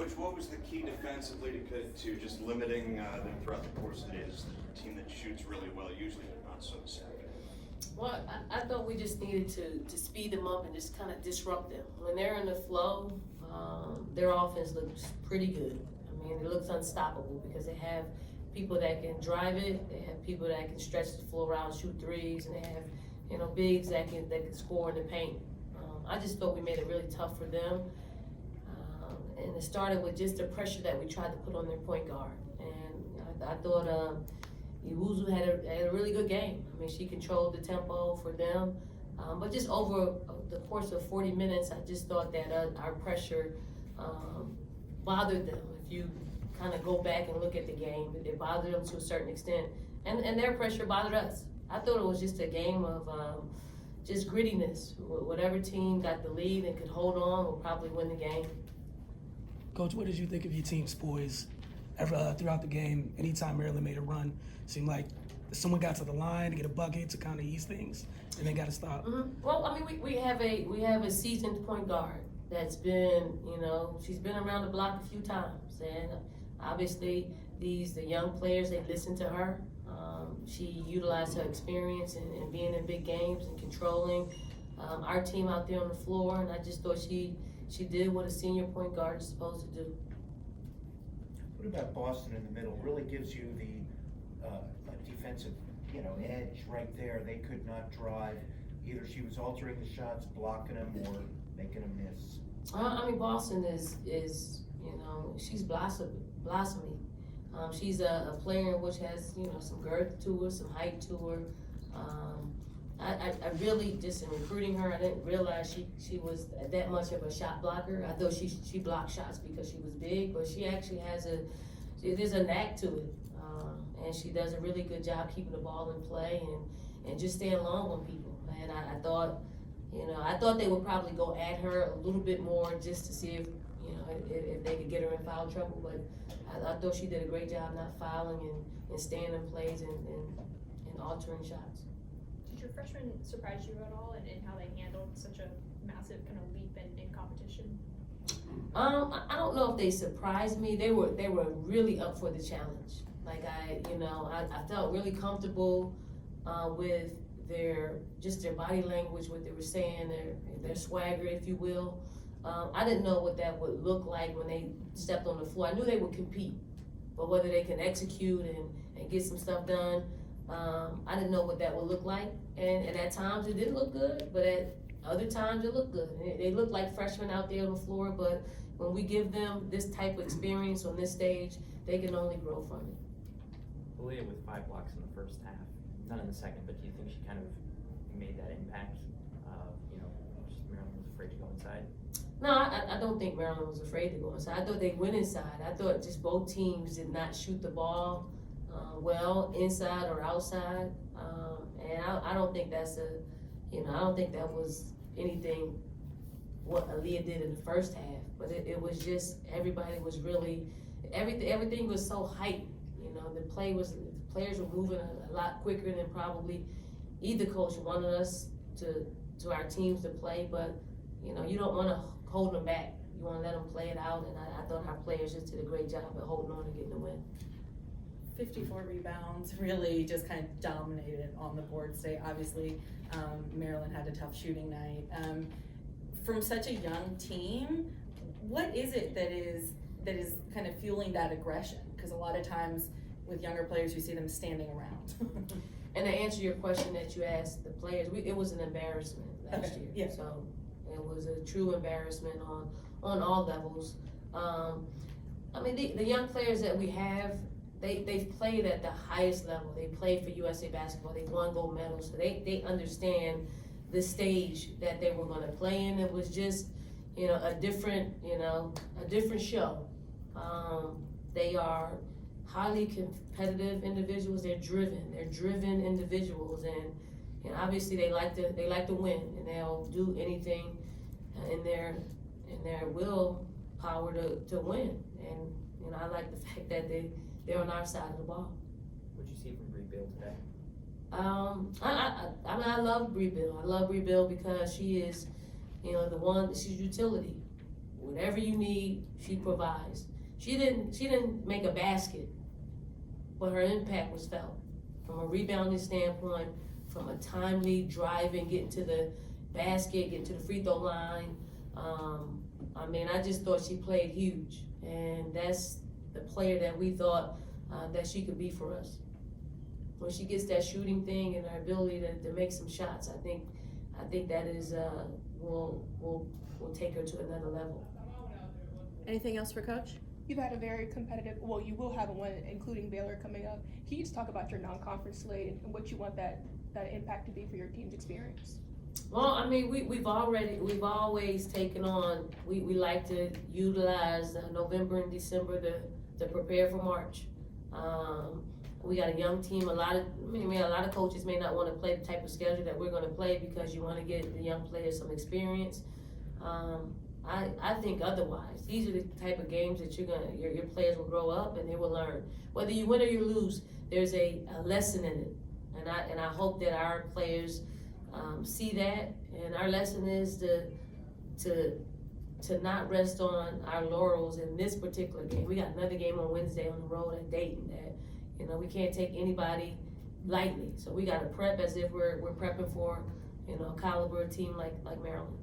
Coach, what was the key defensively to just limiting them throughout the course of the day? This is a team that shoots really well. Usually they're not so savvy. Well, I thought we just needed to speed them up and just kind of disrupt them. When they're in the flow, their offense looks pretty good. I mean, it looks unstoppable because they have people that can drive it, they have people that can stretch the floor out, shoot threes, and they have, bigs that can score in the paint. I just thought we made it really tough for them. And it started with just the pressure that we tried to put on their point guard. And I thought Iwuzu had a really good game. I mean, she controlled the tempo for them. But just over the course of 40 minutes, I just thought that our pressure bothered them. If you kind of go back and look at the game, it bothered them to a certain extent. And their pressure bothered us. I thought it was just a game of just grittiness. Whatever team got the lead and could hold on will probably win the game. Coach, what did you think of your team's poise throughout the game? Anytime Maryland made a run, it seemed like someone got to the line to get a bucket to kind of ease things, and they got to stop. Mm-hmm. Well, I mean, we have a seasoned point guard that's been, she's been around the block a few times, and obviously the young players, they listen to her. She utilized her experience and being in big games and controlling our team out there on the floor, and I just thought she did what a senior point guard is supposed to do. What about Boston in the middle? Really gives you the defensive, edge right there. They could not drive. Either she was altering the shots, blocking them, or making them miss. I mean, Boston is she's blossoming. She's a player which has, some girth to her, some height to her. I really, just in recruiting her, I didn't realize she was that much of a shot blocker. I thought she blocked shots because she was big, but she actually has there's a knack to it. And she does a really good job keeping the ball in play and just staying long on people. And I thought they would probably go at her a little bit more just to see if they could get her in foul trouble. But I thought she did a great job not fouling and staying in plays and altering shots. Did your freshmen surprise you at all in how they handled such a massive kind of leap in competition? I don't know if they surprised me. They were really up for the challenge. Like I felt really comfortable with their body language, what they were saying, their swagger, if you will. I didn't know what that would look like when they stepped on the floor. I knew they would compete, but whether they can execute and get some stuff done, I didn't know what that would look like. And at times it didn't look good, but at other times it looked good. They looked like freshmen out there on the floor, but when we give them this type of experience on this stage, they can only grow from it. Leah with 5 blocks in the first half, none in the second, but do you think she kind of made that impact? Just Maryland was afraid to go inside? No, I don't think Maryland was afraid to go inside. I thought they went inside. I thought just both teams did not shoot the ball well, inside or outside. And I don't think that's I don't think that was anything what Aaliyah did in the first half. But it was just, everybody was really, everything was so heightened. The players were moving a lot quicker than probably either coach wanted us to our teams to play, but you don't want to hold them back. You want to let them play it out, and I thought our players just did a great job at holding on and getting the win. 54 rebounds, really just kind of dominated on the board today. Obviously, Maryland had a tough shooting night. From such a young team, what is it that is kind of fueling that aggression? Because a lot of times with younger players, you see them standing around. And to answer your question that you asked the players, it was an embarrassment last year. Yeah. So it was a true embarrassment on all levels. I mean, the young players that we have, they've played at the highest level. They played for USA Basketball. They won gold medals. So they understand the stage that they were going to play in. It was just, a different show. They are highly competitive individuals. They're driven individuals, and obviously they like to win, and they'll do anything in their willpower to win. And I like the fact that they're on our side of the ball. What'd you see from Bree Bill today? I love Bree Bill. I love Bree Bill because she is, she's utility. whatever you need, she provides. She didn't make a basket, but her impact was felt from a rebounding standpoint, from a timely driving, getting to the basket, getting to the free throw line. I mean, I just thought she played huge, and that's the player that we thought that she could be for us. When she gets that shooting thing and her ability to make some shots, I think that is will take her to another level. Anything else for Coach? You've had a very competitive, well, you will have one, including Baylor coming up. Can you just talk about your non-conference slate and what you want that impact to be for your team's experience? Well, I mean, we've always taken on, we like to utilize November and December to prepare for March. We got a young team. A lot of coaches may not want to play the type of schedule that we're going to play because you want to get the young players some experience. I think otherwise. These are the type of games that your players will grow up and they will learn. Whether you win or you lose, there's a lesson in it, and I hope that our players see that. And our lesson is to not rest on our laurels in this particular game. We got another game on Wednesday on the road at Dayton that we can't take anybody lightly. So we got to prep as if we're prepping for a caliber team like Maryland.